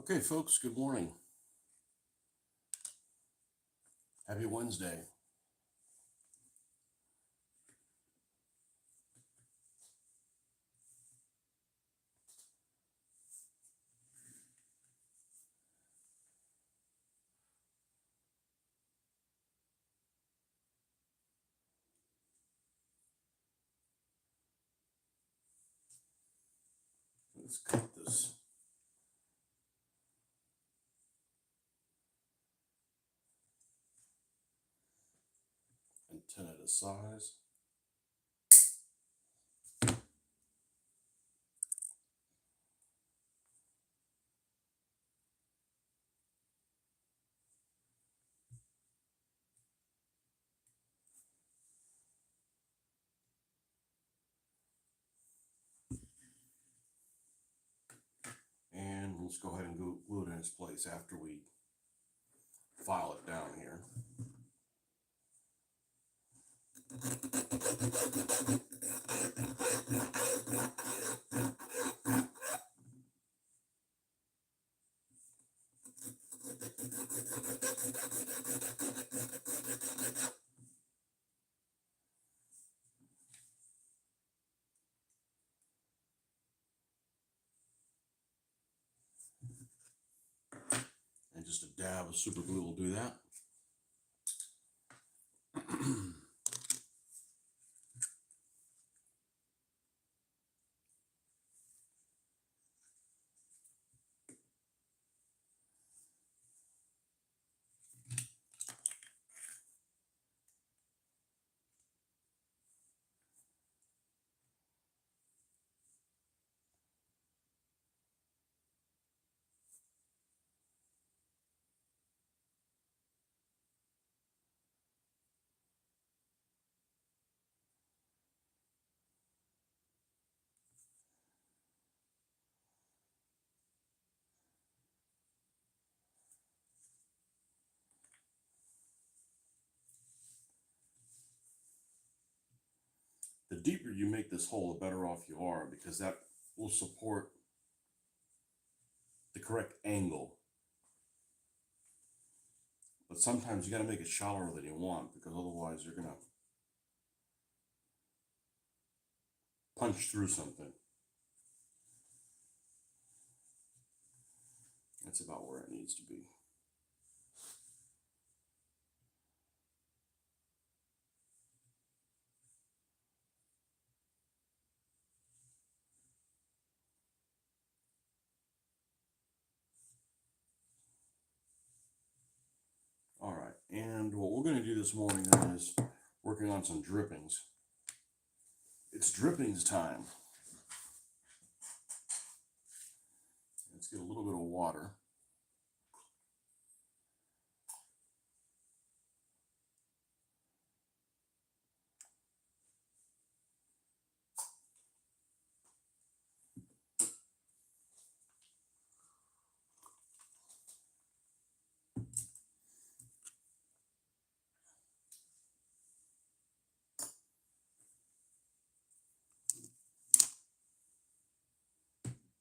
Okay, folks, good morning. Happy Wednesday. Let's cut this antenna to size. And let's go ahead and glue it in its place after we file it down here. And just a dab of super glue will do that. The deeper you make this hole, the better off you are, because that will support the correct angle. But sometimes you got to make it shallower than you want, because otherwise you're going to punch through something. That's about where it needs to be. All right, and what we're going to do this morning then is working on some drippings. It's drippings time. Let's get a little bit of water.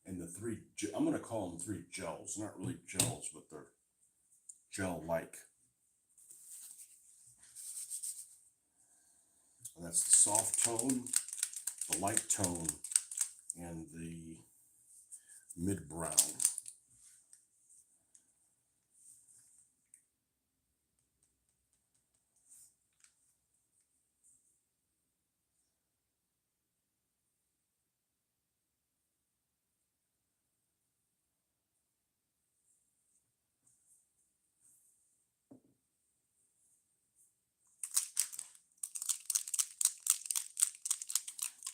And the three, I'm going to call them three gels. Not really gels, but they're gel-like. And that's the soft tone, the light tone, and the mid-brown.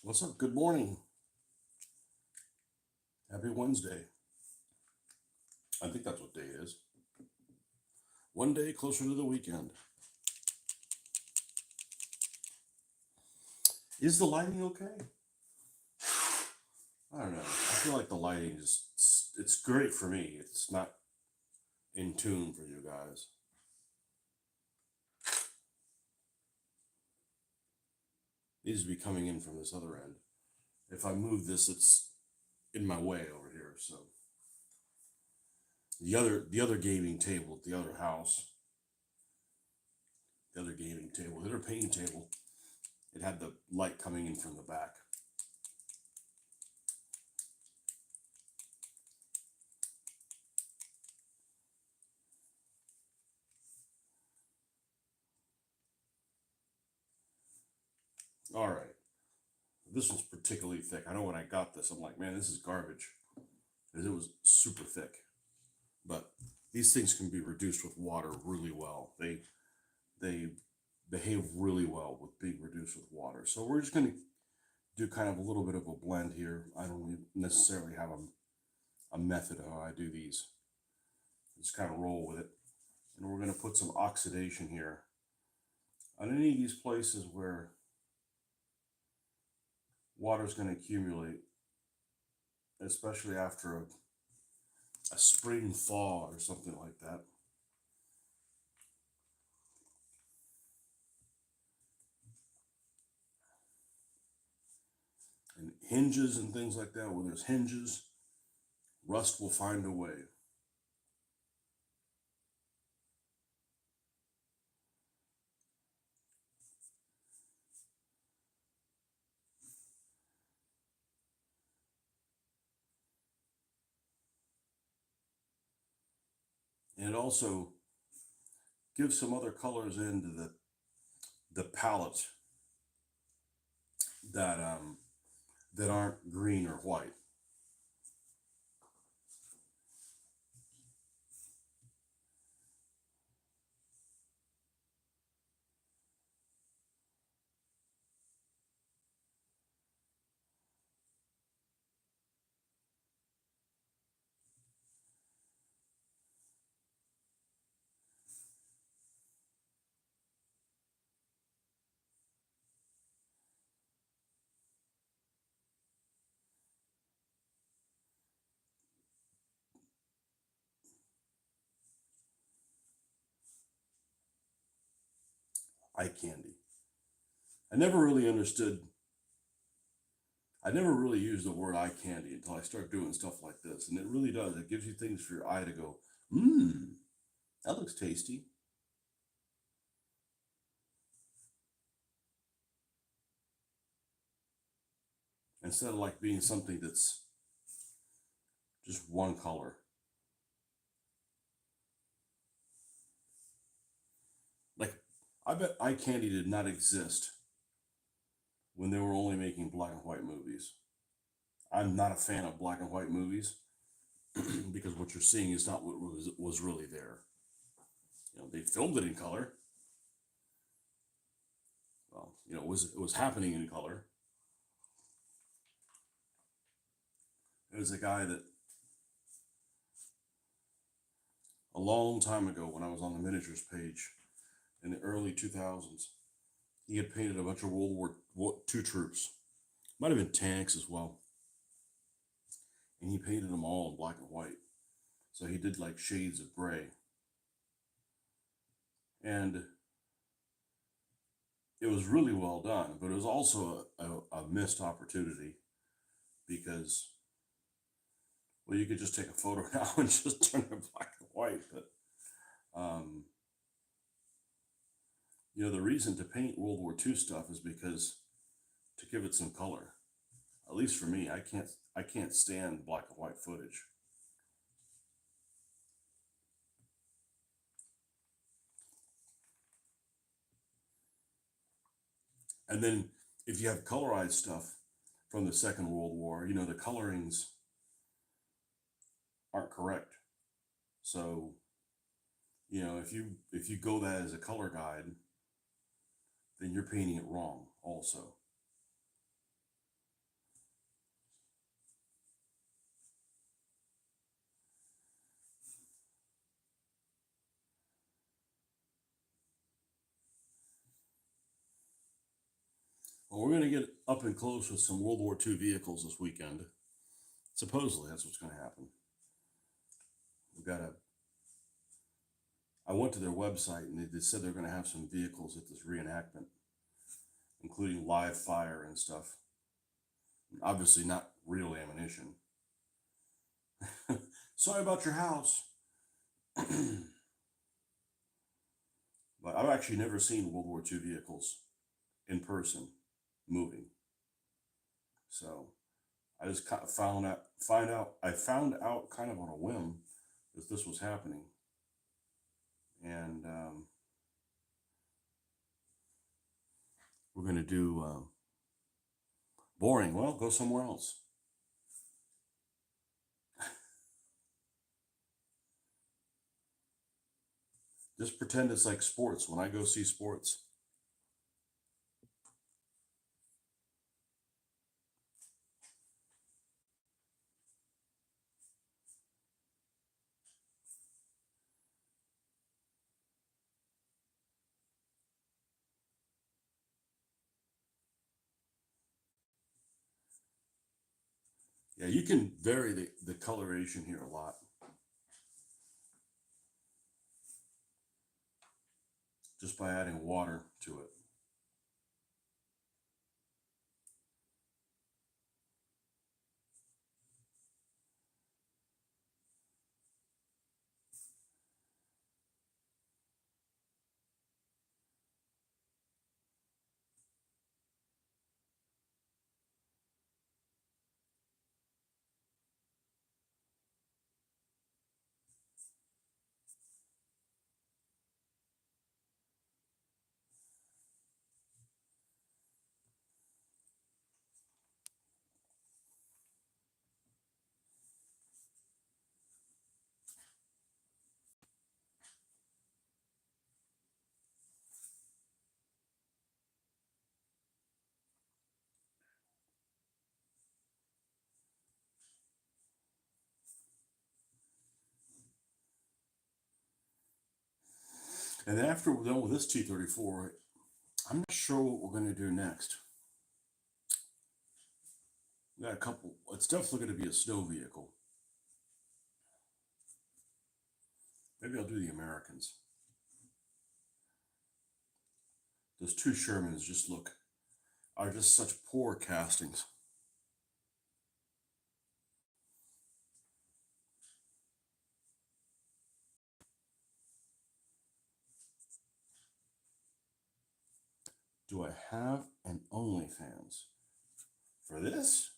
What's up? Good morning. Happy Wednesday. I think that's what day it is. One day closer to the weekend. Is the lighting okay? I don't know. I feel like the lighting is, it's great for me. It's not in tune for you guys. Needs to be coming in from this other end. If I move this, it's in my way over here, so. The other gaming table at the other house, the other painting table, it had the light coming in from the back. All right, this one's particularly thick. I know when I got this, I'm like, man, this is garbage, because it was super thick. But these things can be reduced with water really well. They behave really well with being reduced with water. So we're just going to do kind of a little bit of a blend here. I don't necessarily have a method of how I do these. Just kind of roll with it. And we're going to put some oxidation here on any of these places where water is going to accumulate, especially after a spring thaw or something like that. And hinges and things like that, where there's hinges, rust will find a way. And it also gives some other colors into the palette that aren't green or white. Eye candy. I never really understood. I never really used the word eye candy until I start doing stuff like this, and it really does. It gives you things for your eye to go, that looks tasty. Instead of like being something that's just one color. Like, I bet eye candy did not exist when they were only making black and white movies. I'm not a fan of black and white movies because what you're seeing is not what was really there. They filmed it in color. Well, it was happening in color. There's a guy that a long time ago, when I was on the miniatures page in the early 2000s, he had painted a bunch of World War II troops. Might have been tanks as well. And he painted them all in black and white. So he did like shades of gray. And it was really well done, but it was also a missed opportunity because, well, you could just take a photo now and just turn it black and white. But, the reason to paint World War II stuff is because to give it some color. At least for me, I can't stand black and white footage. And then if you have colorized stuff from the Second World War, the colorings aren't correct. So, if you go that as a color guide, then you're painting it wrong also. Well, we're going to get up and close with some World War II vehicles this weekend. Supposedly, that's what's going to happen. We've got a. I went to their website and they said they're going to have some vehicles at this reenactment, including live fire and stuff. Obviously, not real ammunition. Sorry about your house. But I've actually never seen World War II vehicles in person moving. So I just kind of I found out kind of on a whim that this was happening. And we're going to do boring. Well, go somewhere else. Just pretend it's like sports when I go see sports. Yeah, you can vary the coloration here a lot just by adding water to it. And then after we're done with this T-34, I'm not sure what we're going to do next. We got a couple. It's definitely going to be a snow vehicle. Maybe I'll do the Americans. Those two Shermans are just such poor castings. Do I have an OnlyFans for this?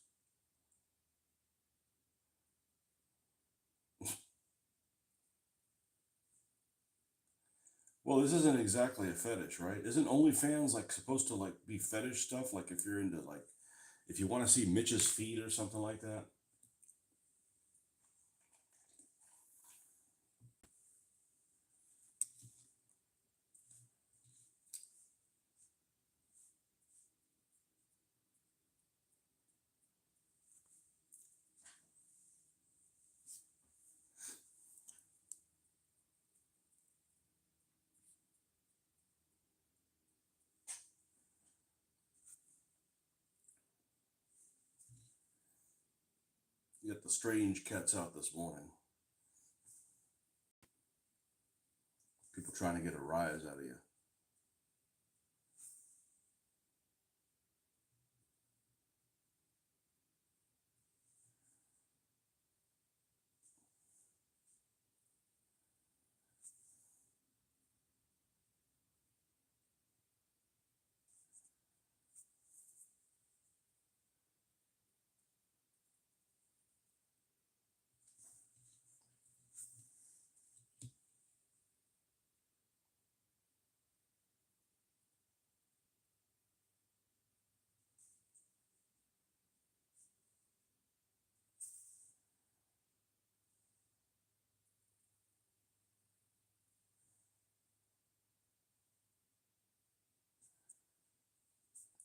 Well, this isn't exactly a fetish, right? Isn't OnlyFans like supposed to like be fetish stuff? Like if you're into like if you want to see Mitch's feet or something like that? You got the strange cats out this morning. People trying to get a rise out of you.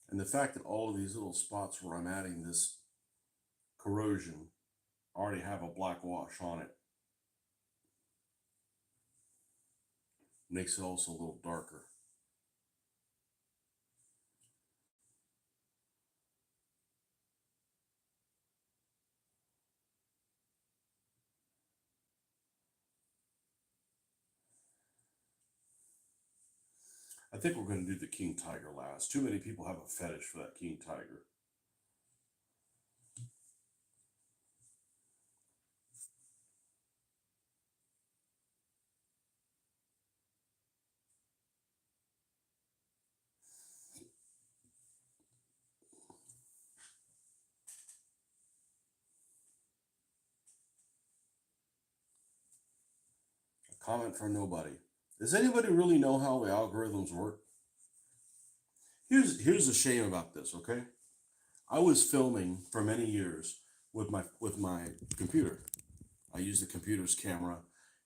And the fact that all of these little spots where I'm adding this corrosion already have a black wash on it makes it also a little darker. I think we're going to do the King Tiger last. Too many people have a fetish for that King Tiger. Comment from nobody. Does anybody really know how the algorithms work? Here's the shame about this, okay? I was filming for many years with my computer. I use the computer's camera,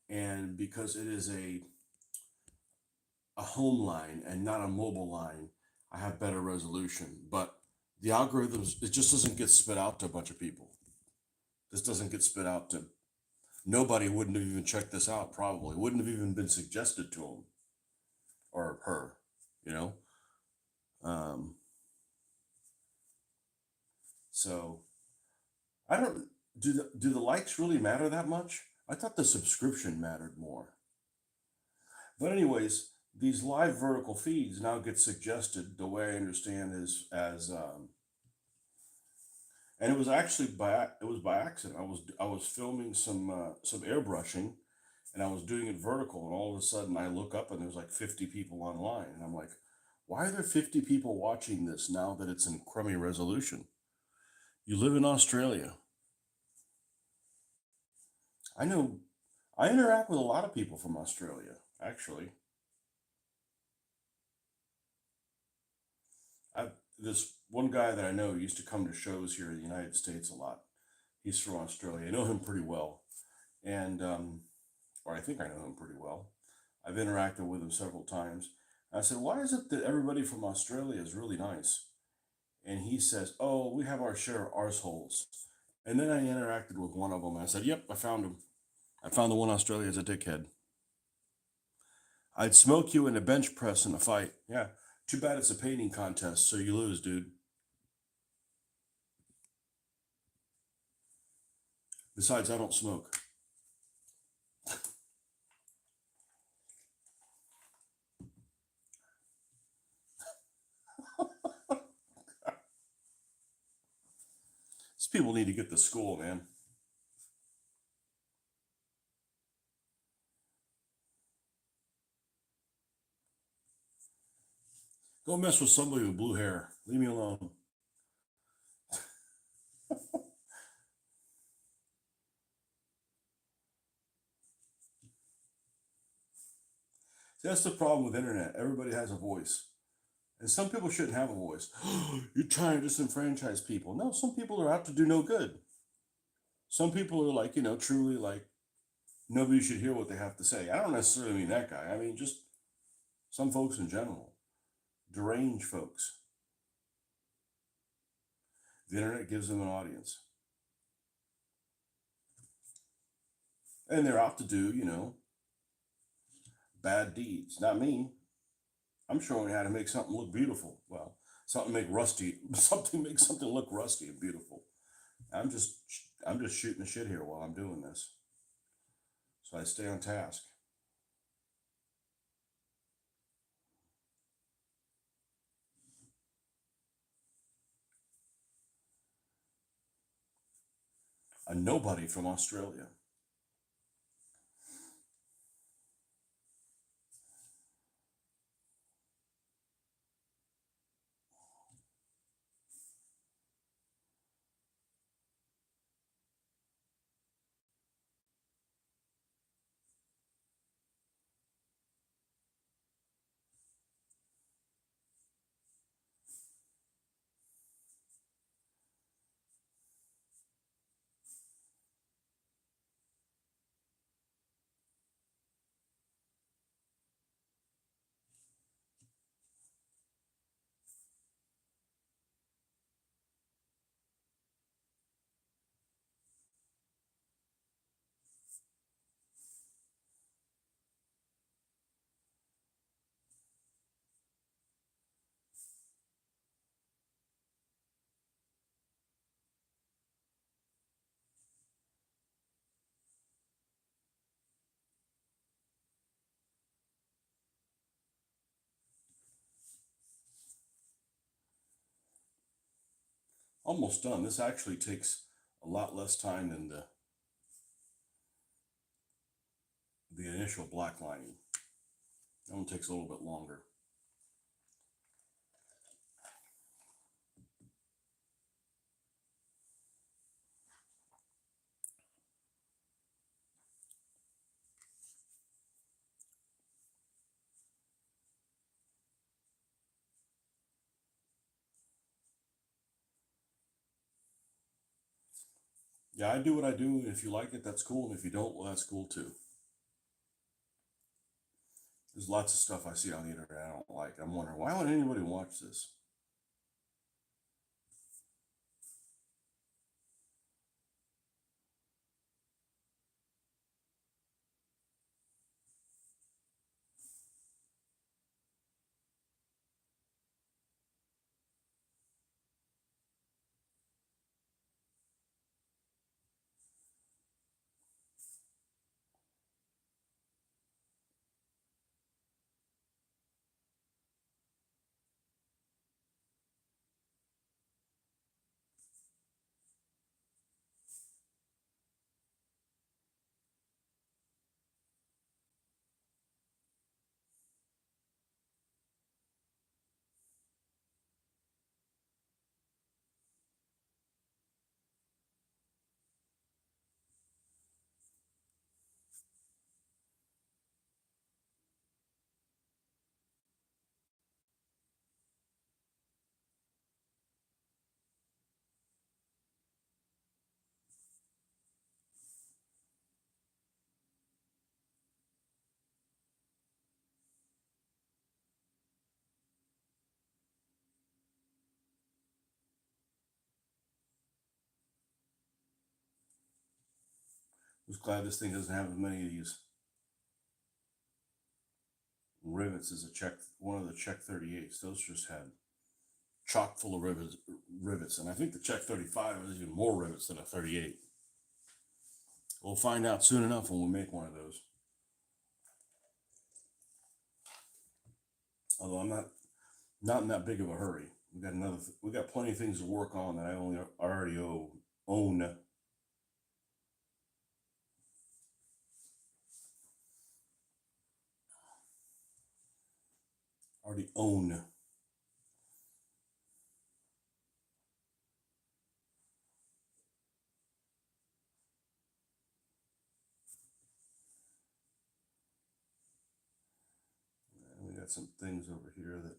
and because it is a home line and not a mobile line, I have better resolution. But the algorithms, it just doesn't get spit out to a bunch of people. This doesn't get spit out to nobody. Wouldn't have even checked this out, probably wouldn't have even been suggested to him or her, you know. Um, so I don't do the likes really matter that much? I thought the subscription mattered more. But anyways, these live vertical feeds now get suggested. The way I understand is as and it was actually by accident. I was filming some airbrushing, and I was doing it vertical, and all of a sudden I look up and there's like 50 people online, and I'm like, why are there 50 people watching this now that it's in crummy resolution? You live in Australia. I know. I interact with a lot of people from Australia, actually. I This one guy that I know used to come to shows here in the United States a lot. He's from Australia. I know him pretty well, and or I think I know him pretty well. I've interacted with him several times. I said, "Why is it that everybody from Australia is really nice?" And he says, "Oh, we have our share of arseholes." And then I interacted with one of them. And I said, "Yep, I found him. I found the one Australia's a dickhead. I'd smoke you in a bench press in a fight. Yeah, too bad it's a painting contest, so you lose, dude. Besides, I don't smoke." These people need to get to school, man. Go mess with somebody with blue hair. Leave me alone. See, that's the problem with internet. Everybody has a voice. And some people shouldn't have a voice. You're trying to disenfranchise people. No, some people are out to do no good. Some people are like, truly like nobody should hear what they have to say. I don't necessarily mean that guy. I mean just some folks in general. Deranged folks. The internet gives them an audience. And they're out to do, bad deeds. Not me. I'm showing you how to make something look beautiful. Well, something make something look rusty and beautiful. I'm just I'm just shooting the shit here while I'm doing this. So I stay on task. A nobody from Australia. Almost done. This actually takes a lot less time than the initial black lining. That one takes a little bit longer. Yeah, I do what I do, and if you like it, that's cool, and if you don't, well, that's cool too. There's lots of stuff I see on the internet I don't like. I'm wondering, why would anybody watch this? I'm just glad this thing doesn't have as many of these rivets as a check, one of the Czech 38s. Those just had chock full of rivets, and I think the Czech 35 has even more rivets than a 38. We'll find out soon enough when we make one of those. Although I'm not in that big of a hurry. We got plenty of things to work on that I only already own. Already own. And we got some things over here that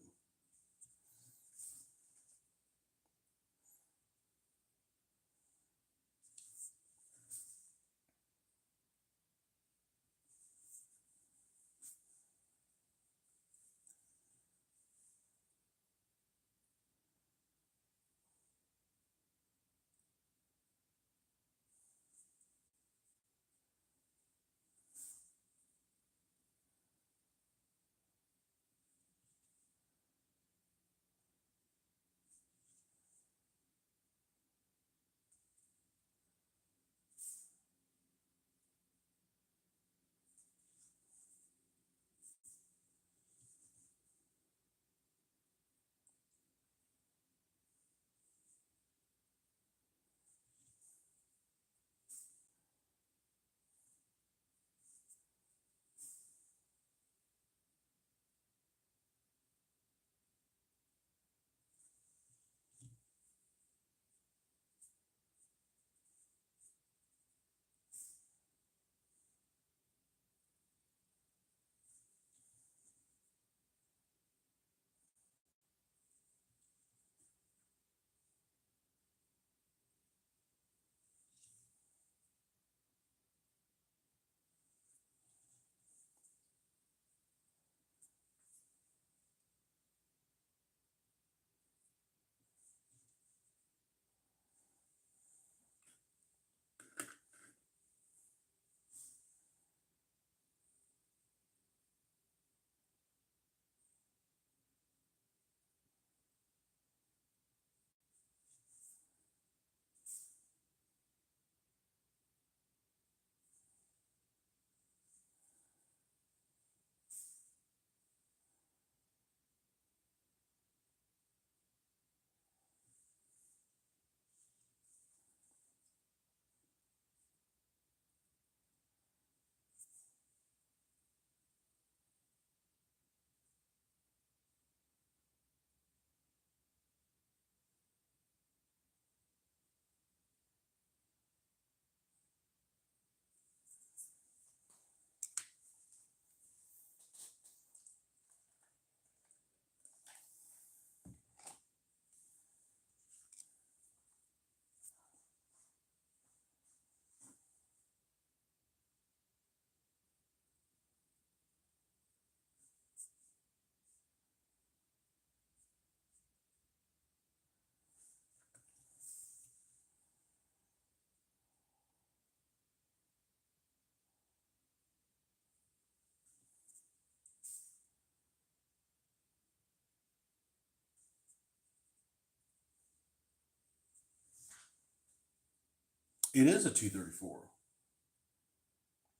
It is a 234.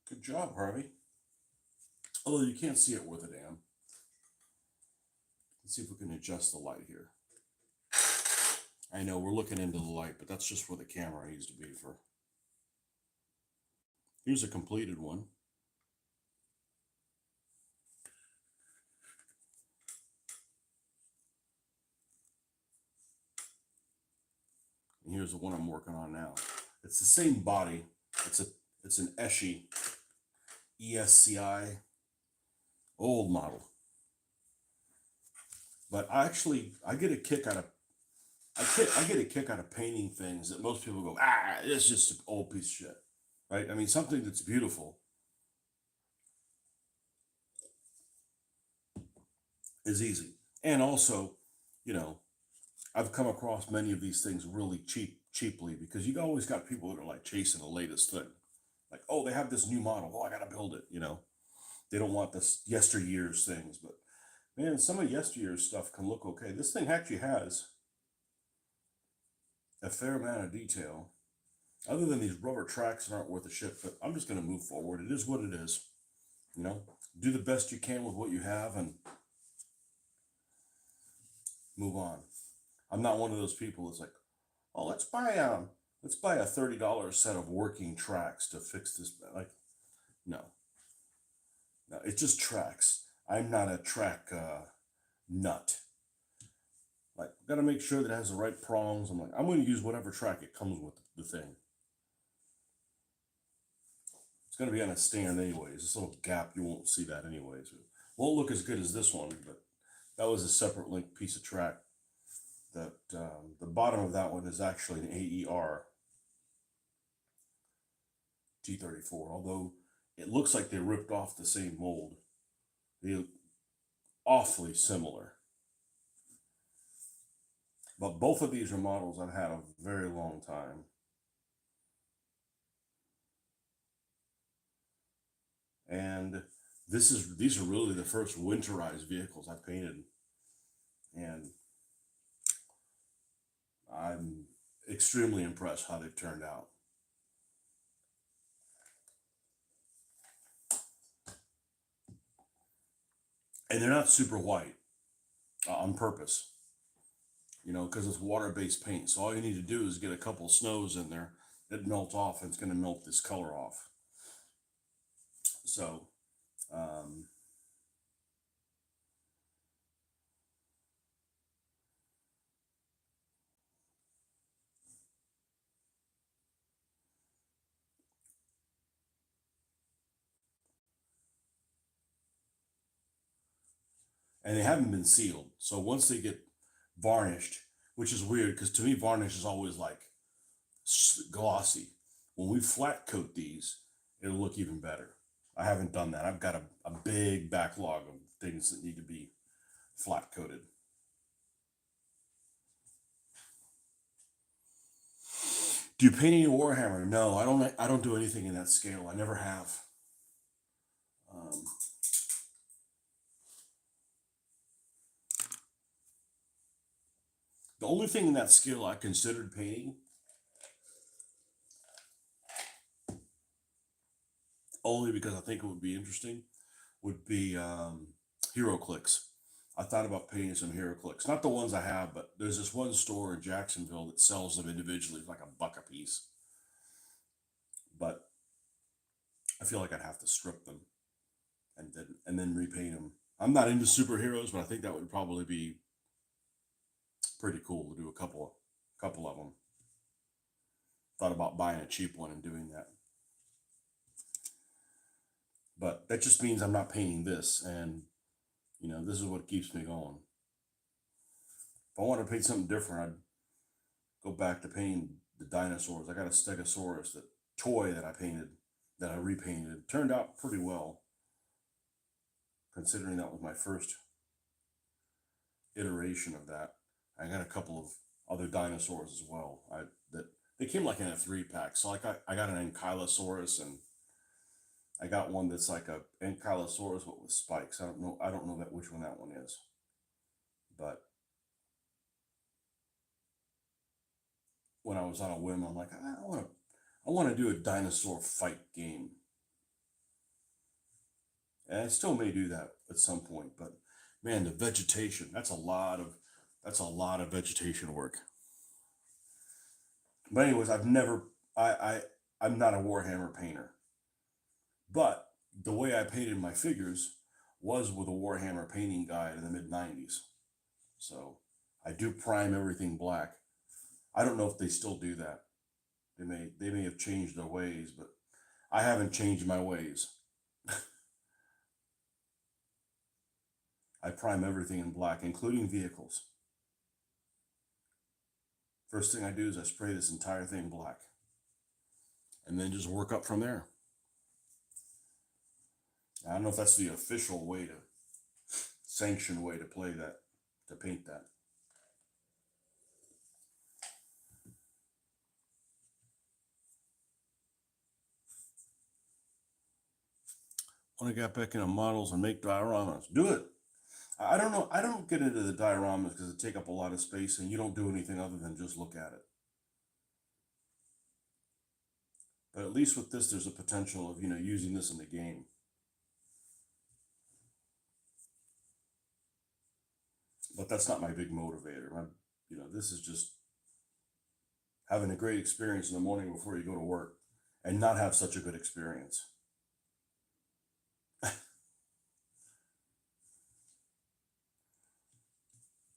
Good job, Harvey. Although you can't see it worth a damn. Let's see if we can adjust the light here. I know we're looking into the light, but that's just where the camera needs to be for. Here's a completed one. And here's the one I'm working on now. It's the same body. It's an ESCI old model. But I get a kick out of I get a kick out of painting things that most people go, it's just an old piece of shit. Right? I mean, something that's beautiful is easy. And also, you know, I've come across many of these things really cheaply because you always got people that are like chasing the latest thing. Like, oh, they have this new model. Oh, I gotta build it, you know. They don't want this yesteryear's things, but man, some of yesteryear's stuff can look okay. This thing actually has a fair amount of detail. Other than these rubber tracks that aren't worth a shit, but I'm just gonna move forward. It is what it is. You know, do the best you can with what you have and move on. I'm not one of those people that's like, oh, let's buy a $30 set of working tracks to fix this. Like, no, no, it's just tracks. I'm not a track nut. Like, got to make sure that it has the right prongs. I'm like, I'm going to use whatever track it comes with the thing. It's going to be on a stand anyways. This little gap, you won't see that anyways. It won't look as good as this one, but that was a separate link piece of track. That the bottom of that one is actually an AER T34, although it looks like they ripped off the same mold. They look awfully similar. But both of these are models I've had a very long time. And these are really the first winterized vehicles I painted. And I'm extremely impressed how they've turned out. And they're not super white on purpose, you know, because it's water-based paint. So all you need to do is get a couple snows in there that melt off, and it's going to melt this color off. So, um, and they haven't been sealed. So once they get varnished, which is weird because to me varnish is always like glossy. When we flat coat these, it'll look even better. I haven't done that. I've got a big backlog of things that need to be flat coated. Do you paint any Warhammer? No, I don't. I don't do anything in that scale. I never have. Um, the only thing in that scale I considered painting, only because I think it would be interesting, would be hero clicks. I thought about painting some hero clicks, not the ones I have, but there's this one store in Jacksonville that sells them individually, like $1 a piece. But I feel like I'd have to strip them and then repaint them. I'm not into superheroes, but I think that would probably be pretty cool to do a couple of them. Thought about buying a cheap one and doing that, but that just means I'm not painting this, and you know this is what keeps me going. If I want to paint something different, I'd go back to painting the dinosaurs. I got a Stegosaurus that toy that I painted, that I repainted. It turned out pretty well, considering that was my first iteration of that. I got a couple of other dinosaurs as well. That they came like in a 3-pack. So like I got an Ankylosaurus, and I got one that's like a Ankylosaurus but with spikes. I don't know that which one that one is. But when I was on a whim, I'm like, I want to do a dinosaur fight game. And I still may do that at some point, but man, the vegetation, that's a lot of vegetation work. But anyways, I've never I'm not a Warhammer painter. But the way I painted my figures was with a Warhammer painting guide in the mid 90s. So I do prime everything black. I don't know if they still do that. They may have changed their ways, but I haven't changed my ways. I prime everything in black, including vehicles. First thing I do is I spray this entire thing black, and then just work up from there. I don't know if that's the official way to sanctioned way to play that, to paint that. When I got back into models and make dioramas, do it. I don't know. I don't get into the dioramas because it take up a lot of space and you don't do anything other than just look at it. But at least with this, there's a potential of, using this in the game. But that's not my big motivator. This is just having a great experience in the morning before you go to work and not have such a good experience.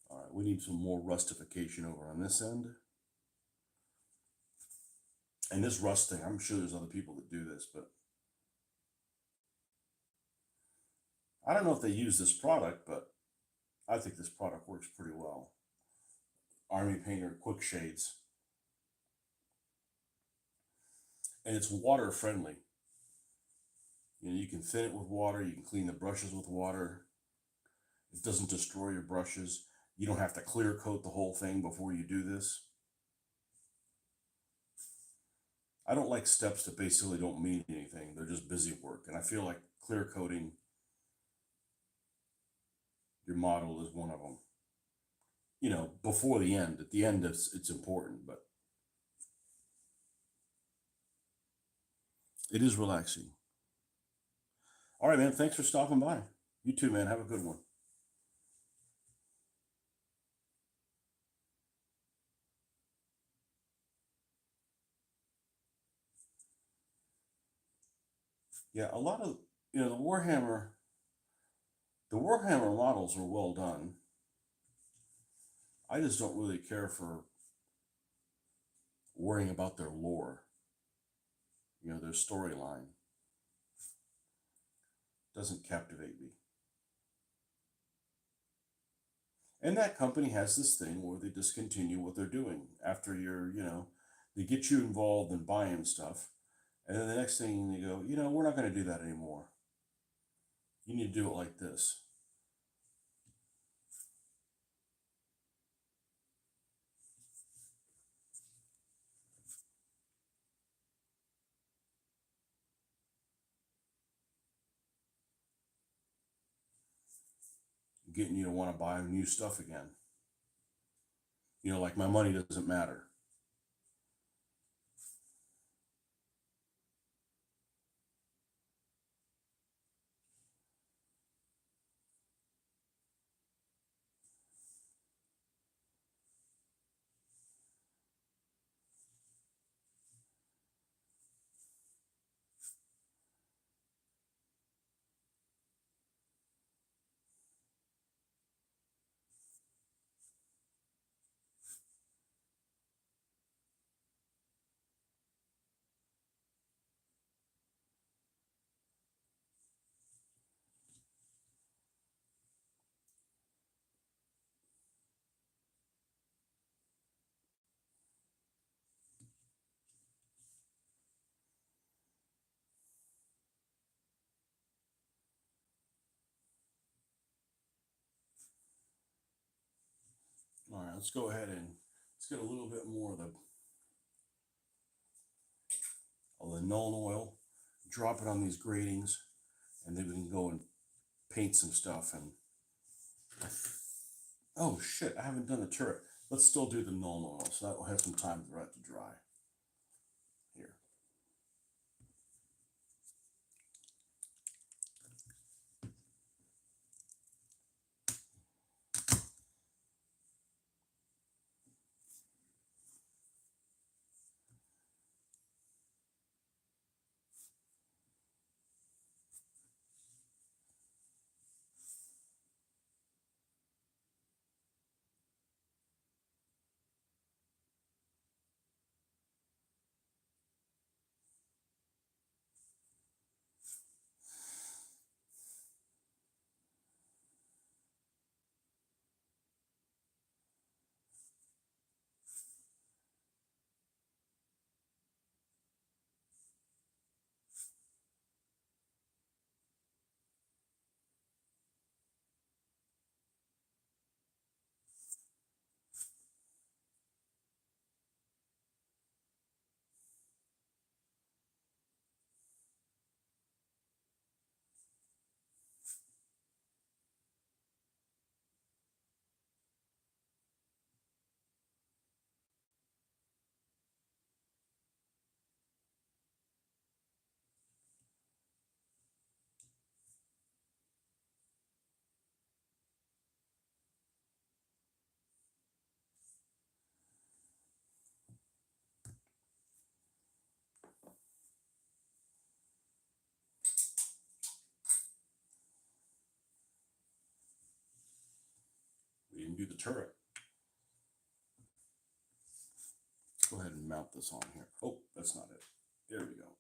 All right, we need some more rustification over on this end. And this rust thing, I'm sure there's other people that do this, but I don't know if they use this product, but I think this product works pretty well. Army Painter Quick Shades. And it's water friendly. You can thin it with water, you can clean the brushes with water. It doesn't destroy your brushes. You don't have to clear coat the whole thing before you do this. I don't like steps that basically don't mean anything. They're just busy work. And I feel like clear coating your model is one of them. Before the end. At the end, it's important, but it is relaxing. All right, man. Thanks for stopping by. You too, man. Have a good one. Yeah, a lot of the Warhammer models are well done. I just don't really care for worrying about their lore. Their storyline doesn't captivate me. And that company has this thing where they discontinue what they're doing after they get you involved in buying stuff. And then the next thing they go, we're not going to do that anymore. You need to do it like this. Getting you to want to buy new stuff again. Like my money doesn't matter. All right, let's go ahead and let's get a little bit more of the Nuln Oil, drop it on these gratings, and then we can go and paint some stuff. And oh shit, I haven't done the turret. Let's still do the Nuln Oil, so that will have some time for it to dry. Here. can do the turret. Go ahead and mount this on here. Oh, that's not it. There we go.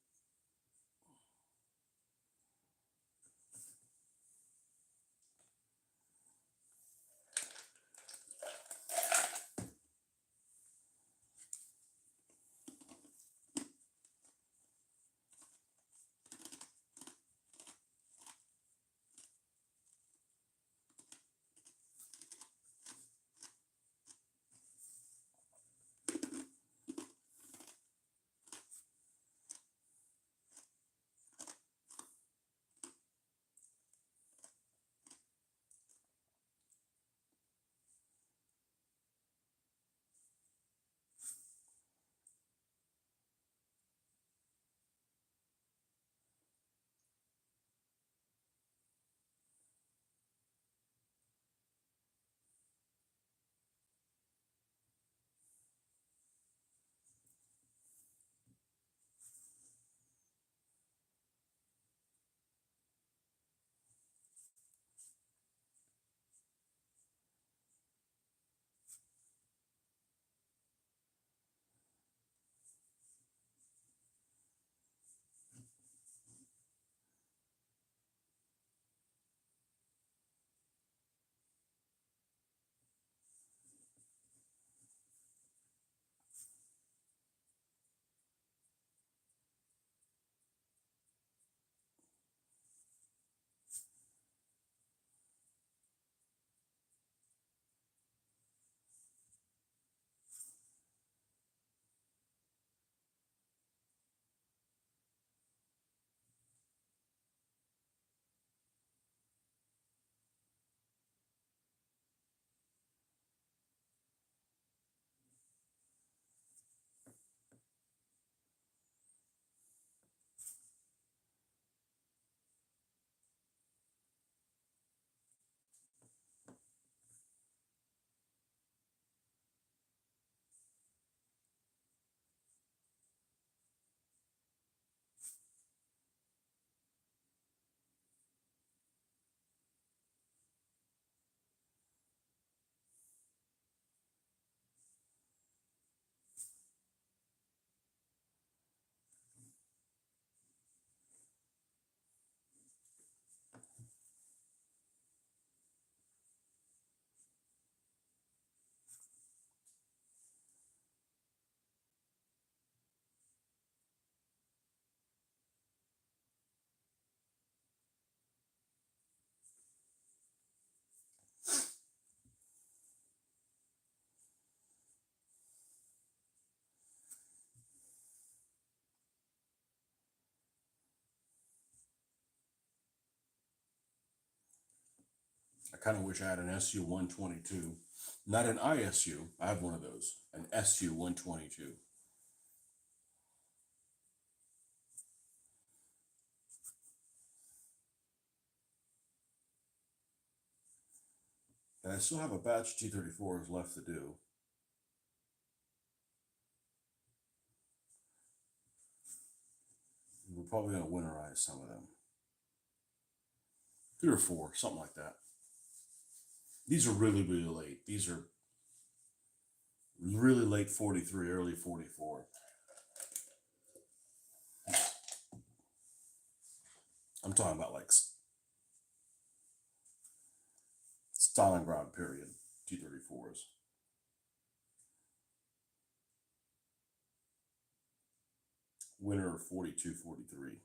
I kind of wish I had an SU 122, not an ISU. I have one of those, an SU 122. And I still have a batch T-34s left to do. We're probably going to winterize some of them. 3 or 4, something like that. These are really, really late. These are really late 43, early 44. I'm talking about like Stalingrad period T-34s. Winter of 42, 43.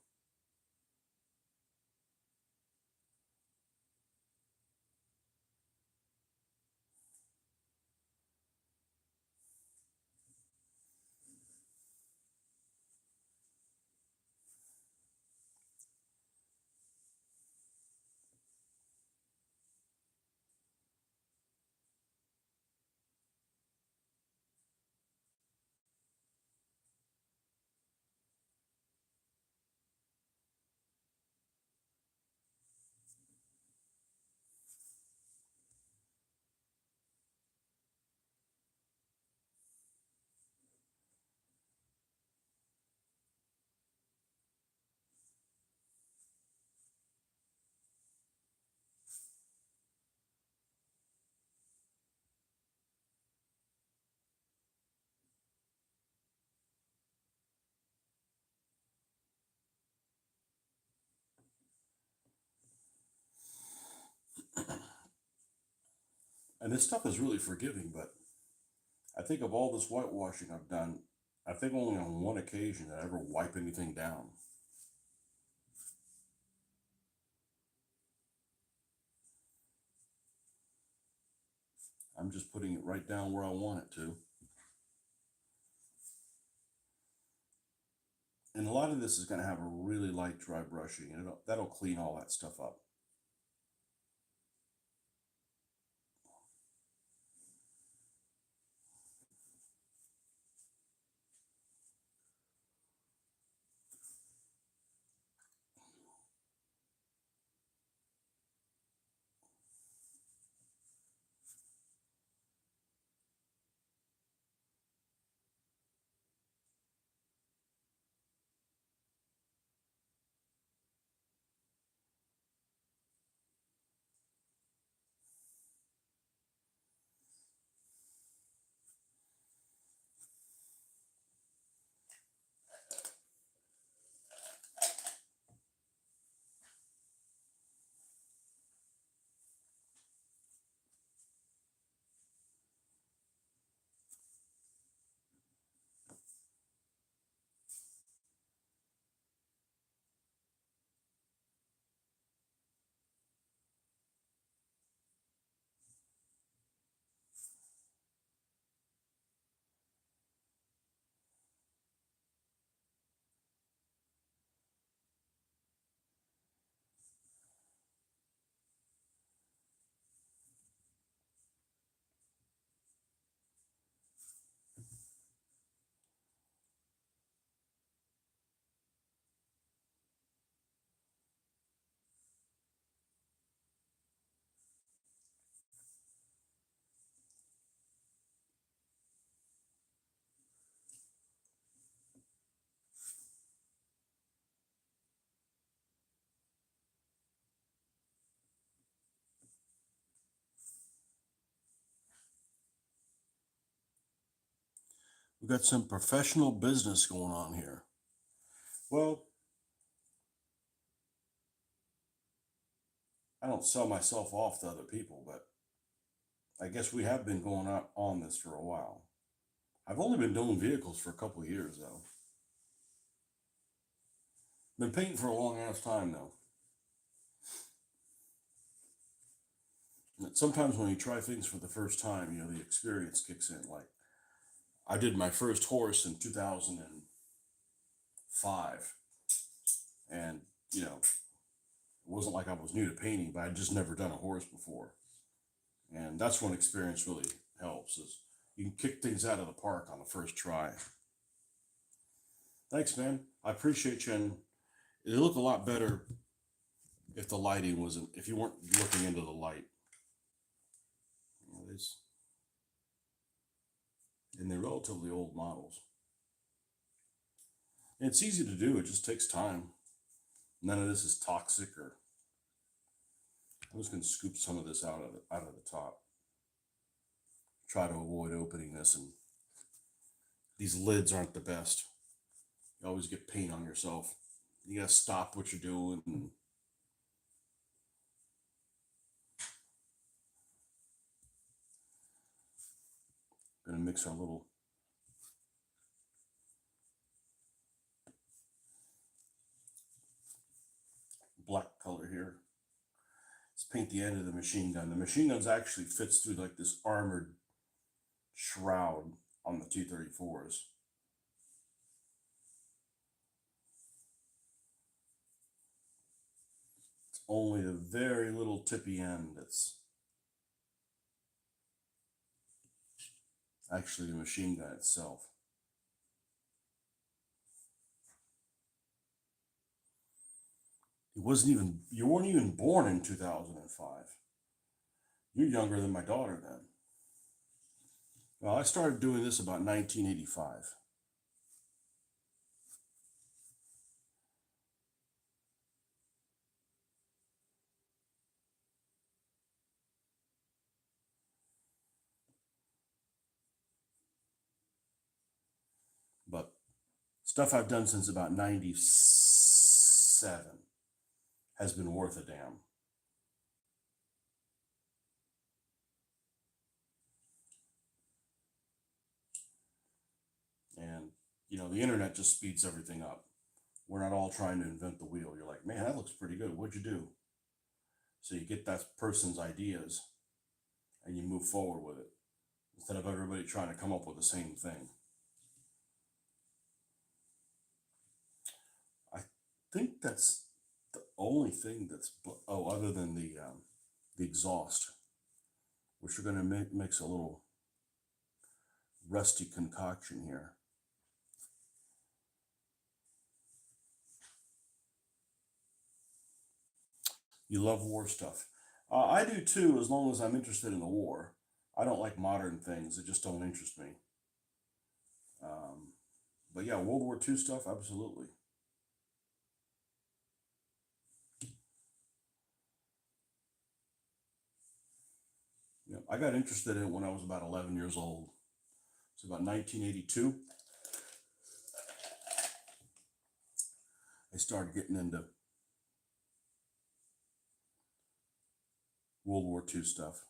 And this stuff is really forgiving, but I think of all this whitewashing I've done, I think only on one occasion did I ever wipe anything down. I'm just putting it right down where I want it to. And a lot of this is going to have a really light dry brushing, and that'll clean all that stuff up. We've got some professional business going on here. Well, I don't sell myself off to other people, but I guess we have been going out on this for a while. I've only been doing vehicles for a couple of years, though. Been painting for a long ass time, though. And sometimes when you try things for the first time, the experience kicks in. Like, I did my first horse in 2005, and, it wasn't like I was new to painting, but I'd just never done a horse before. And that's when experience really helps, is you can kick things out of the park on the first try. Thanks, man. I appreciate you. And it'd look a lot better if the lighting wasn't, if you weren't looking into the light. And they're relatively old models. And it's easy to do, it just takes time. None of this is toxic, or I'm just going to scoop some of this out of the top. Try to avoid opening this, and these lids aren't the best. You always get paint on yourself. You got to stop what you're doing. And going to mix our little black color here. Let's paint the end of the machine gun. The machine gun actually fits through like this armored shroud on the 234s. It's only the very little tippy end that's actually the machine gun itself. You weren't even born in 2005. You're younger than my daughter then. Well, I started doing this about 1985. But stuff I've done since about 97 has been worth a damn. The internet just speeds everything up. We're not all trying to invent the wheel. You're like, man, that looks pretty good. What'd you do? So you get that person's ideas and you move forward with it instead of everybody trying to come up with the same thing. I think that's the only thing that's other than the exhaust, which we're going to mix a little rusty concoction here. You love war stuff. I do too, as long as I'm interested in the war. I don't like modern things; it just don't interest me. Um, but yeah, World War II stuff, absolutely. Yeah, I got interested in it when I was about 11 years old. It's about 1982. I started getting into World War II stuff.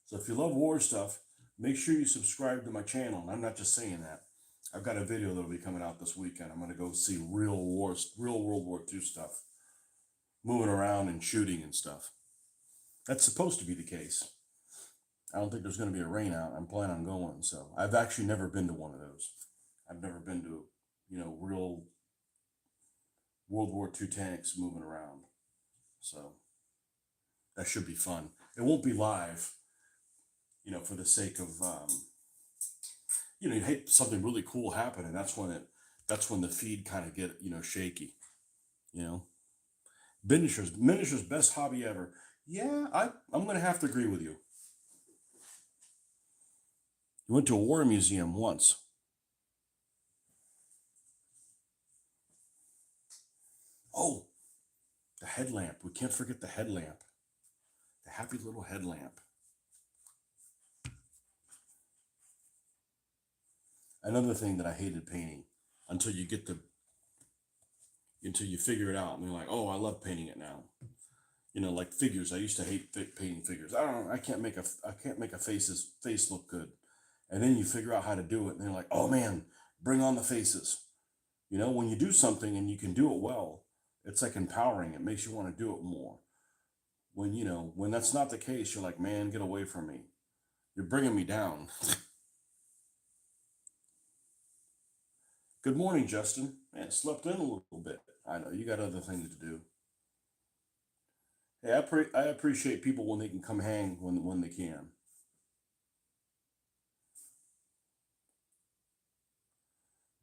So if you love war stuff, make sure you subscribe to my channel. And I'm not just saying that. I've got a video that'll be coming out this weekend. I'm going to go see real World War II stuff, moving around and shooting and stuff. That's supposed to be the case. I don't think there's going to be a rain out. I'm planning on going. So I've actually never been to one of those. I've never been to, real World War II tanks moving around. So that should be fun. It won't be live, for the sake of, you hate something really cool happen, and that's when the feed kind of get, shaky. You know, miniatures, best hobby ever. Yeah, I'm gonna have to agree with you. You went to a war museum once. Oh, the headlamp. We can't forget the headlamp. The happy little headlamp. Another thing that I hated painting until you get the until you figure it out and you're like, oh, I love painting it now. Like figures. I used to hate painting figures. I don't know. I can't make a face look good. And then you figure out how to do it, and they're like, oh man, bring on the faces. When you do something and you can do it well, it's like empowering. It makes you want to do it more. When that's not the case, you're like, man, get away from me. You're bringing me down. Good morning, Justin. Man, slept in a little bit. I know you got other things to do. Hey, I appreciate people when they can come hang when they can.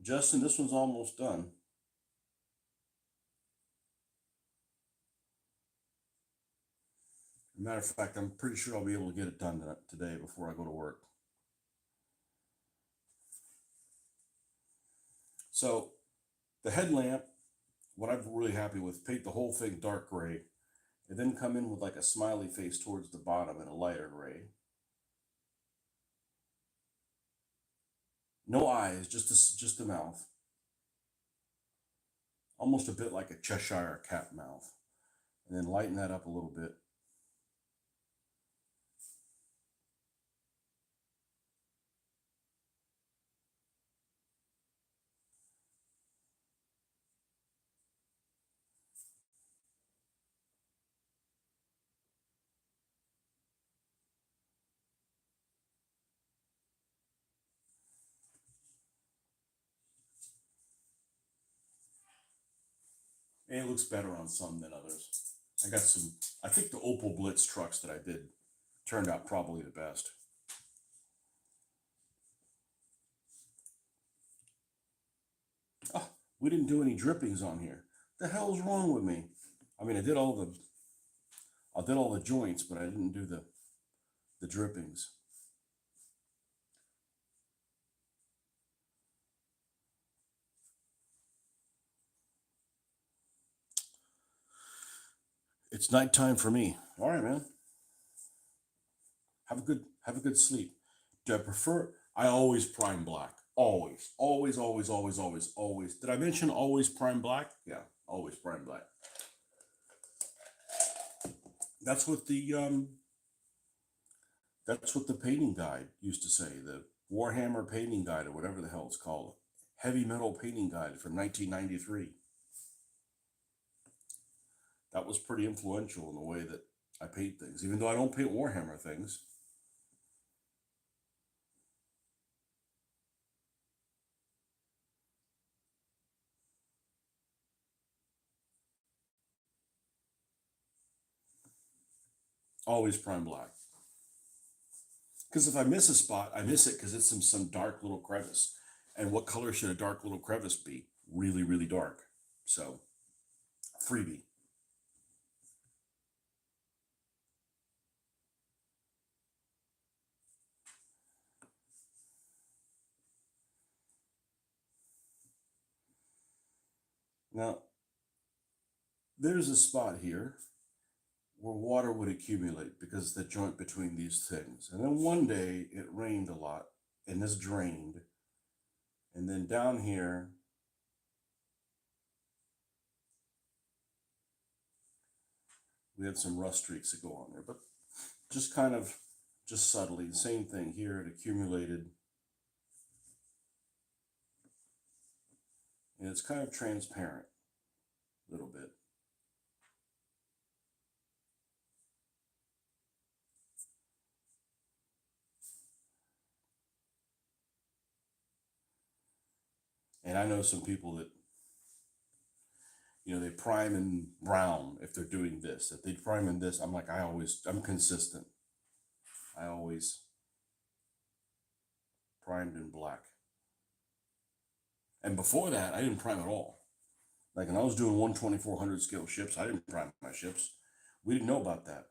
Justin, this one's almost done. Matter of fact, I'm pretty sure I'll be able to get it done today before I go to work. So the headlamp, what I'm really happy with, paint the whole thing dark gray, and then come in with like a smiley face towards the bottom in a lighter gray. No eyes, just the mouth, almost a bit like a Cheshire cat mouth, and then lighten that up a little bit. And it looks better on some than others. I got some. I think the Opal Blitz trucks that I did turned out probably the best. Oh, we didn't do any drippings on here. The hell's wrong with me? I mean, I did all the joints, but I didn't do the drippings. It's nighttime for me. All right, man. Have a good sleep. Do I prefer? I always prime black. Always, always, always, always, always, always. Did I mention always prime black? Yeah, always prime black. That's what That's what the painting guide used to say. The Warhammer painting guide, or whatever the hell it's called, heavy metal painting guide from 1993. That was pretty influential in the way that I paint things, even though I don't paint Warhammer things. Always prime black. Because if I miss a spot, I miss it because it's some dark little crevice. And what color should a dark little crevice be? Really, really dark. So, freebie. Now, there's a spot here where water would accumulate because it's the joint between these things. And then one day it rained a lot and this drained. And then down here, we had some rust streaks that go on there, but just kind of, just subtly, the same thing here. It accumulated, and it's kind of transparent a little bit. And I know some people that, they prime in brown if they're doing this. If they prime in this, I'm like, I'm consistent. I always primed in black. And before that, I didn't prime at all. Like when I was doing 1/2400 scale ships, I didn't prime my ships. We didn't know about that.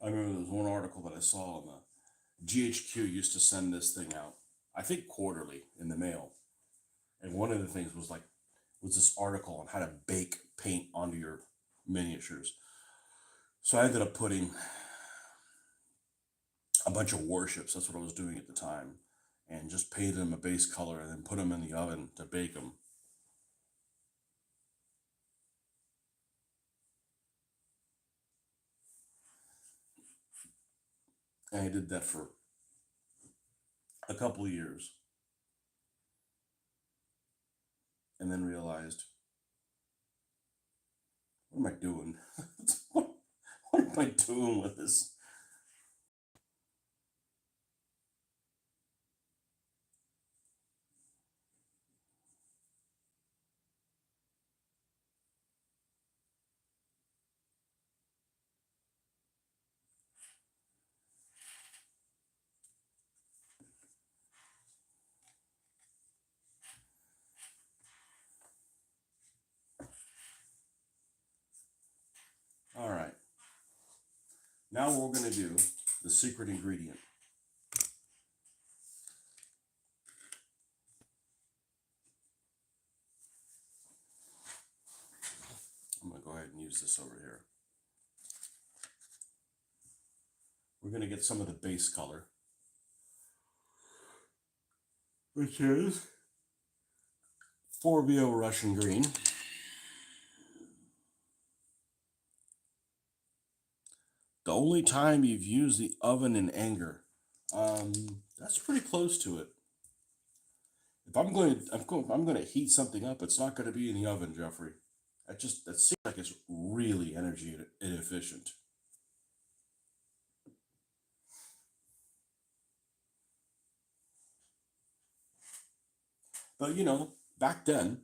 I remember there was one article that I saw on the GHQ used to send this thing out, I think quarterly in the mail. And one of the things was this article on how to bake paint onto your miniatures. So I ended up putting a bunch of warships. That's what I was doing at the time, and just painted them a base color and then put them in the oven to bake them. And I did that for a couple of years, and then realized, what am I doing? what am I doing with this? All right. Now we're going to do the secret ingredient. I'm going to go ahead and use this over here. We're going to get some of the base color, which is 4BO Russian green. The only time you've used the oven in anger, that's pretty close to it. If I'm going to heat something up, it's not going to be in the oven, Jeffrey. That seems like it's really energy inefficient. But back then,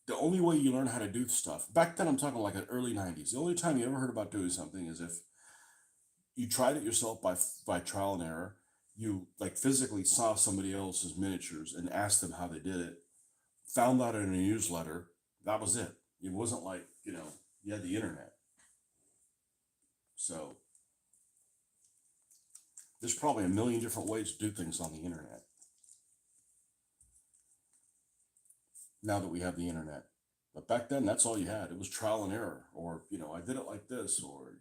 the only way you learn how to do stuff, back then I'm talking like the early 90s, the only time you ever heard about doing something is if you tried it yourself by trial and error. You like physically saw somebody else's miniatures and asked them how they did it, found out in a newsletter. That was it. It wasn't like, you had the internet. So There's probably a million different ways to do things on the internet now that we have the internet. But back then, that's all you had. It was trial and error, or, I did it like this, or.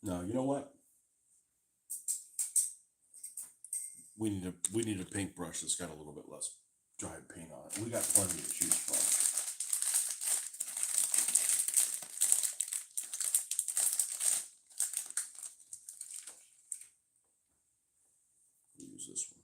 No, you know what? We need a paintbrush that's got a little bit less dried paint on it. We got plenty to choose from. We'll use this one.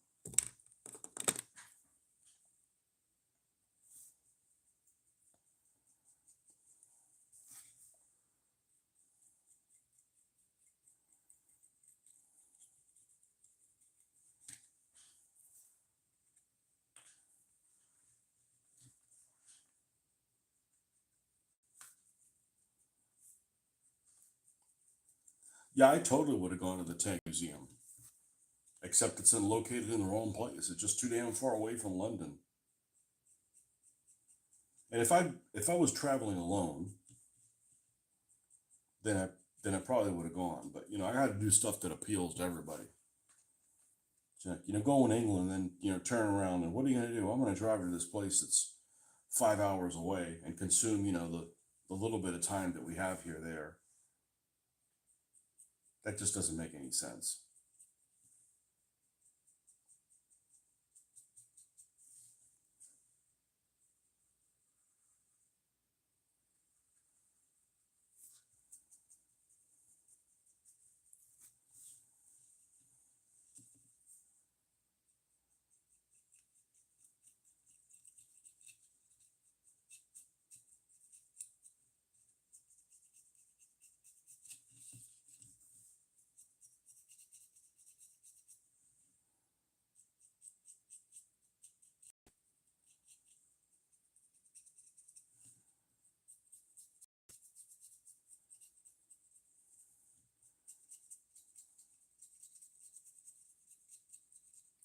Yeah, I totally would have gone to the Tank Museum, except it's located in the wrong place. It's just too damn far away from London. And if I was traveling alone, then I probably would have gone. But I got to do stuff that appeals to everybody. So, go in England, and then turn around, and what are you going to do? I'm going to drive to this place that's 5 hours away and consume the little bit of time that we have here there. That just doesn't make any sense.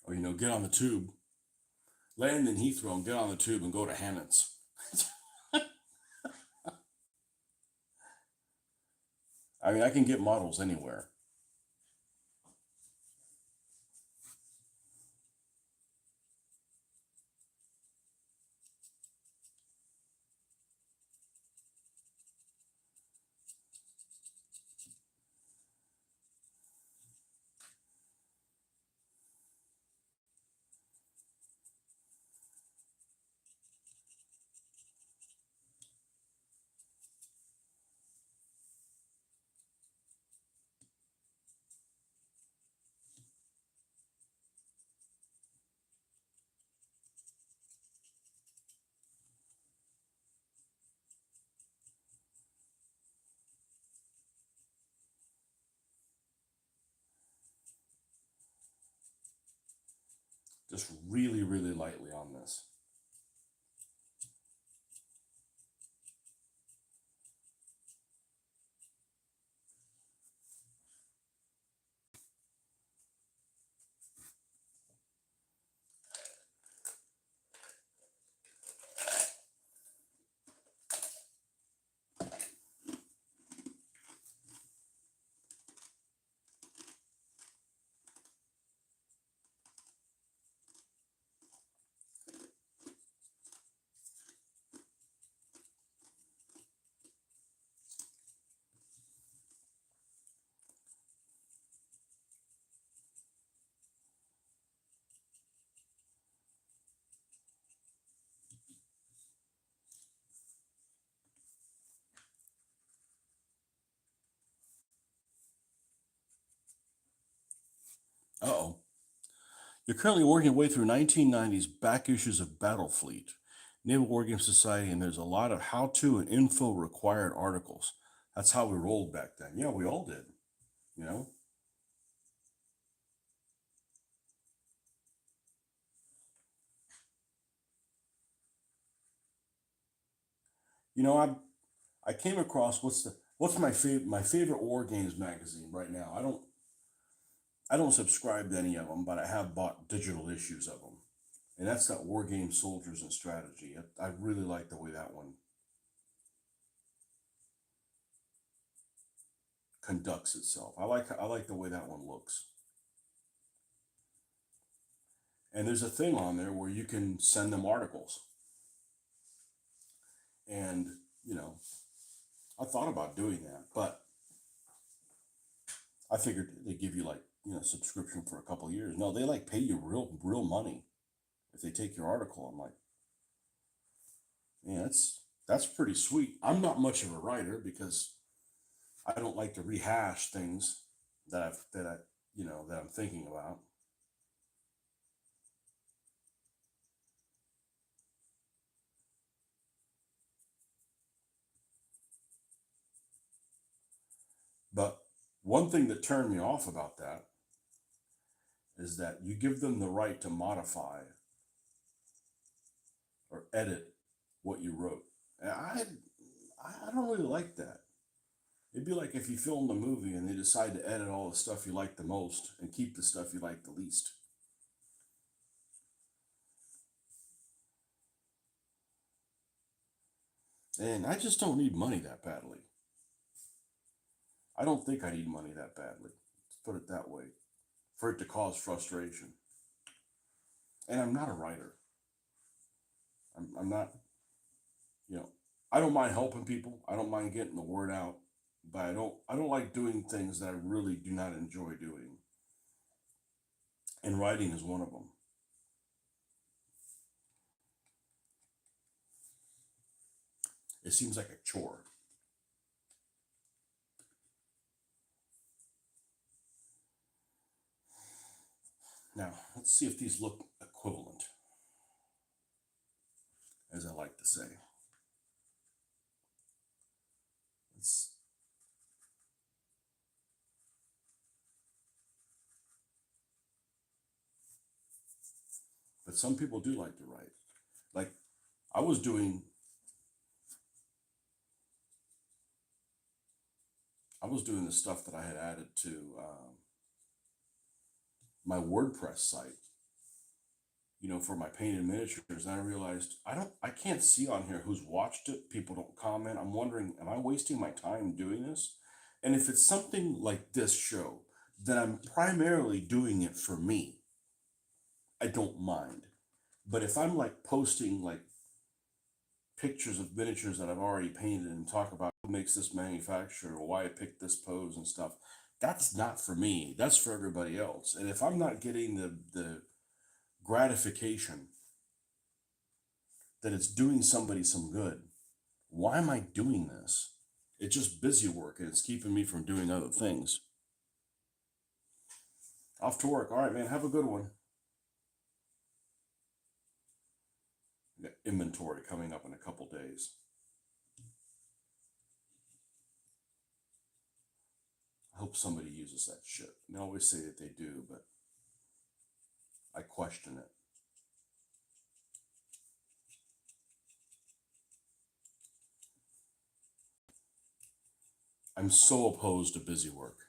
Or get on the tube, land in Heathrow, and get on the tube and go to Hannon's. I mean, I can get models anywhere. Just really, really lightly on this. Uh-oh. You're currently working your way through 1990s back issues of Battlefleet, Naval Wargame Society, and there's a lot of how-to and info required articles. That's how we rolled back then. Yeah, we all did, you know? You know, I came across what's my favorite war games magazine right now. I don't subscribe to any of them, but I have bought digital issues of them, and that's that War Game Soldiers and Strategy. I really like the way that one conducts itself. I like the way that one looks. And there's a thing on there where you can send them articles, and you know I thought about doing that, but I figured they give you like subscription for a couple of years. No, they like pay you real money if they take your article. I'm like, yeah, that's pretty sweet. I'm not much of a writer because I don't like to rehash things that I'm thinking about. But one thing that turned me off about that is that you give them the right to modify or edit what you wrote. And I don't really like that. It'd be like if you filmed a movie and they decide to edit all the stuff you like the most and keep the stuff you like the least. And I just don't need money that badly. I don't think I need money that badly. Let's put it that way. For it to cause frustration. And I'm not a writer. I'm not, you know, I don't mind helping people. I don't mind getting the word out. But I don't like doing things that I really do not enjoy doing. And writing is one of them. It seems like a chore. Now, let's see if these look equivalent, as I like to say. It's, but some people do like to write. Like I was doing, I was doing the stuff that I had added to my WordPress site, for my painted miniatures. And I realized I can't see on here who's watched it. People don't comment. I'm wondering, am I wasting my time doing this? And if it's something like this show, then I'm primarily doing it for me. I don't mind. But if I'm like posting like pictures of miniatures that I've already painted and talk about who makes this manufacturer or why I picked this pose and stuff, that's not for me. That's for everybody else. And if I'm not getting the gratification that it's doing somebody some good, why am I doing this? It's just busy work and it's keeping me from doing other things. Off to work. All right, man. Have a good one. We got inventory coming up in a couple days. I hope somebody uses that shit. They always say that they do, but I question it. I'm so opposed to busy work.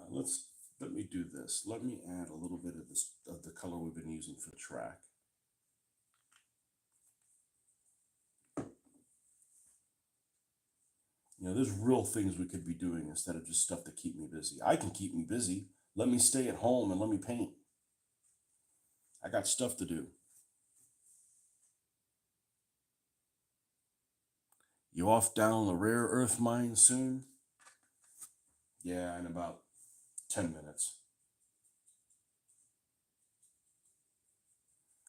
Let's let me do this. Let me add a little bit of this of the color we've been using for the track. There's real things we could be doing instead of just stuff to keep me busy. I can keep me busy. Let me stay at home and let me paint. I got stuff to do. You off down the rare earth mine soon? Yeah, in about 10 minutes.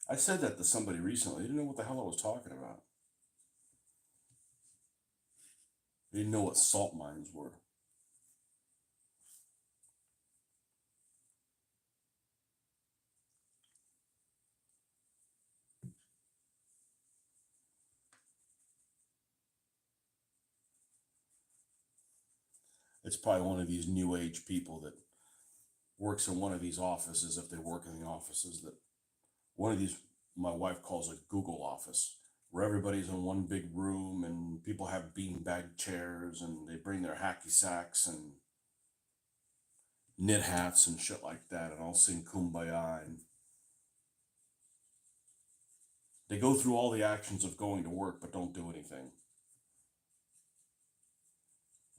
I said that to somebody recently. They didn't know what the hell I was talking about. They didn't know what salt mines were. It's probably one of these new age people that works in one of these offices, if they work in the offices, that one of these, my wife calls a Google office, where everybody's in one big room and people have beanbag chairs and they bring their hacky sacks and knit hats and shit like that, and all sing Kumbaya, and they go through all the actions of going to work but don't do anything.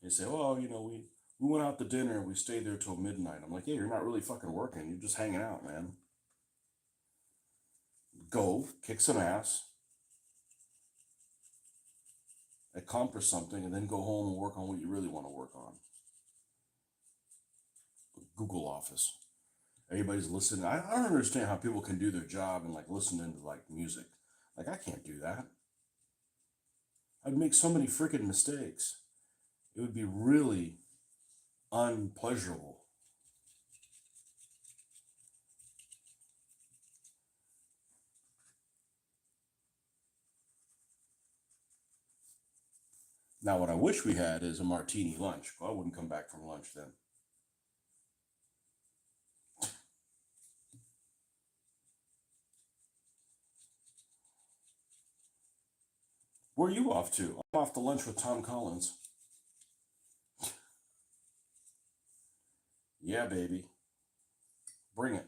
They say, "Oh, we went out to dinner and we stayed there till midnight." I'm like, "Yeah, you're not really fucking working. You're just hanging out, man. Go kick some ass, accomplish something, and then go home and work on what you really want to work on." Google Office. Everybody's listening. I don't understand how people can do their job and like listen into like music. Like, I can't do that. I'd make so many freaking mistakes. It would be really unpleasurable. Now, what I wish we had is a martini lunch, but I wouldn't come back from lunch then. Where are you off to? I'm off to lunch with Tom Collins. Yeah, baby. Bring it.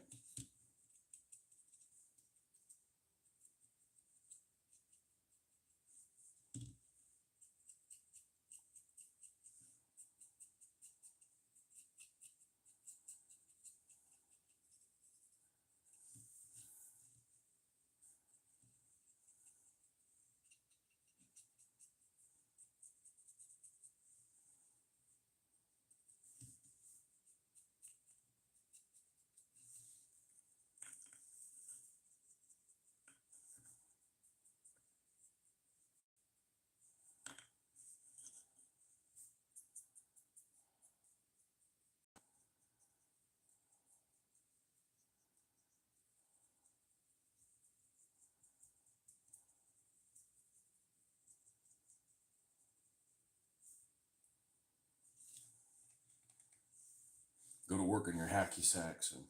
Go to work in your hacky sacks and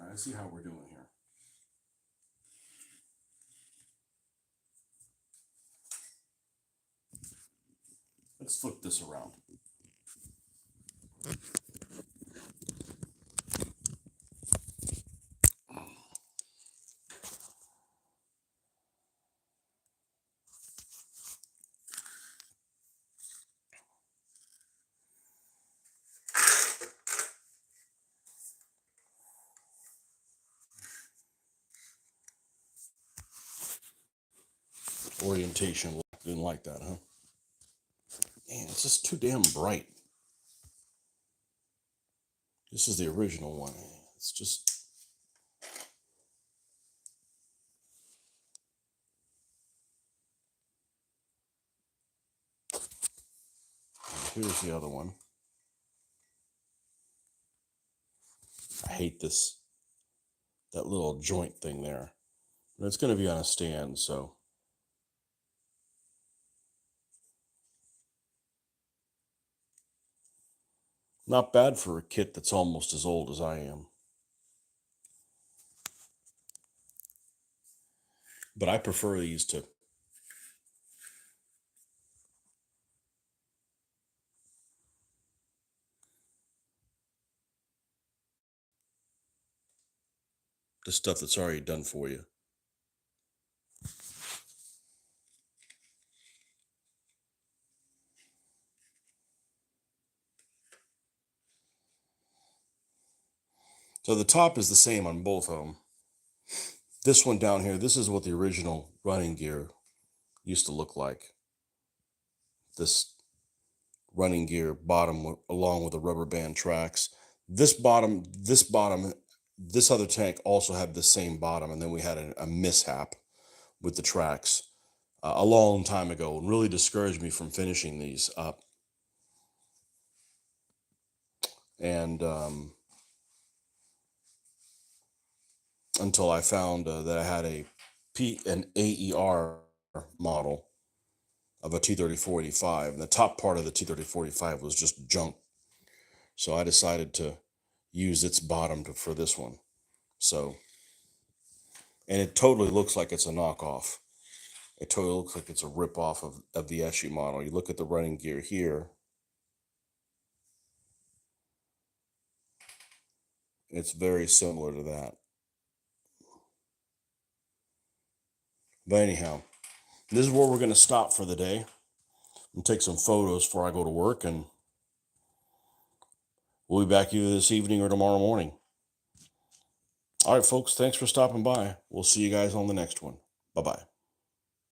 all right, let's see how we're doing here. Let's flip this around. Orientation didn't like that, huh? Man, it's just too damn bright. This is the original one. It's just. Here's the other one. I hate this, that little joint thing there. And it's going to be on a stand, so. Not bad for a kit that's almost as old as I am. But I prefer these to. The stuff that's already done for you. So the top is the same on both of them. This one down here, this is what the original running gear used to look like. this running gear bottom along with the rubber band tracks. This other tank also had the same bottom, and then we had a mishap with the tracks a long time ago, and really discouraged me from finishing these up. And until I found that I had an AER model of a T3485, and the top part of the T3485 was just junk. So I decided to use its bottom for this one. So, and it totally looks like it's a knockoff. It totally looks like it's a ripoff of the SU model. You look at the running gear here, it's very similar to that. But anyhow, this is where we're going to stop for the day and take some photos before I go to work, and we'll be back either this evening or tomorrow morning. All right, folks, thanks for stopping by. We'll see you guys on the next one. Bye-bye.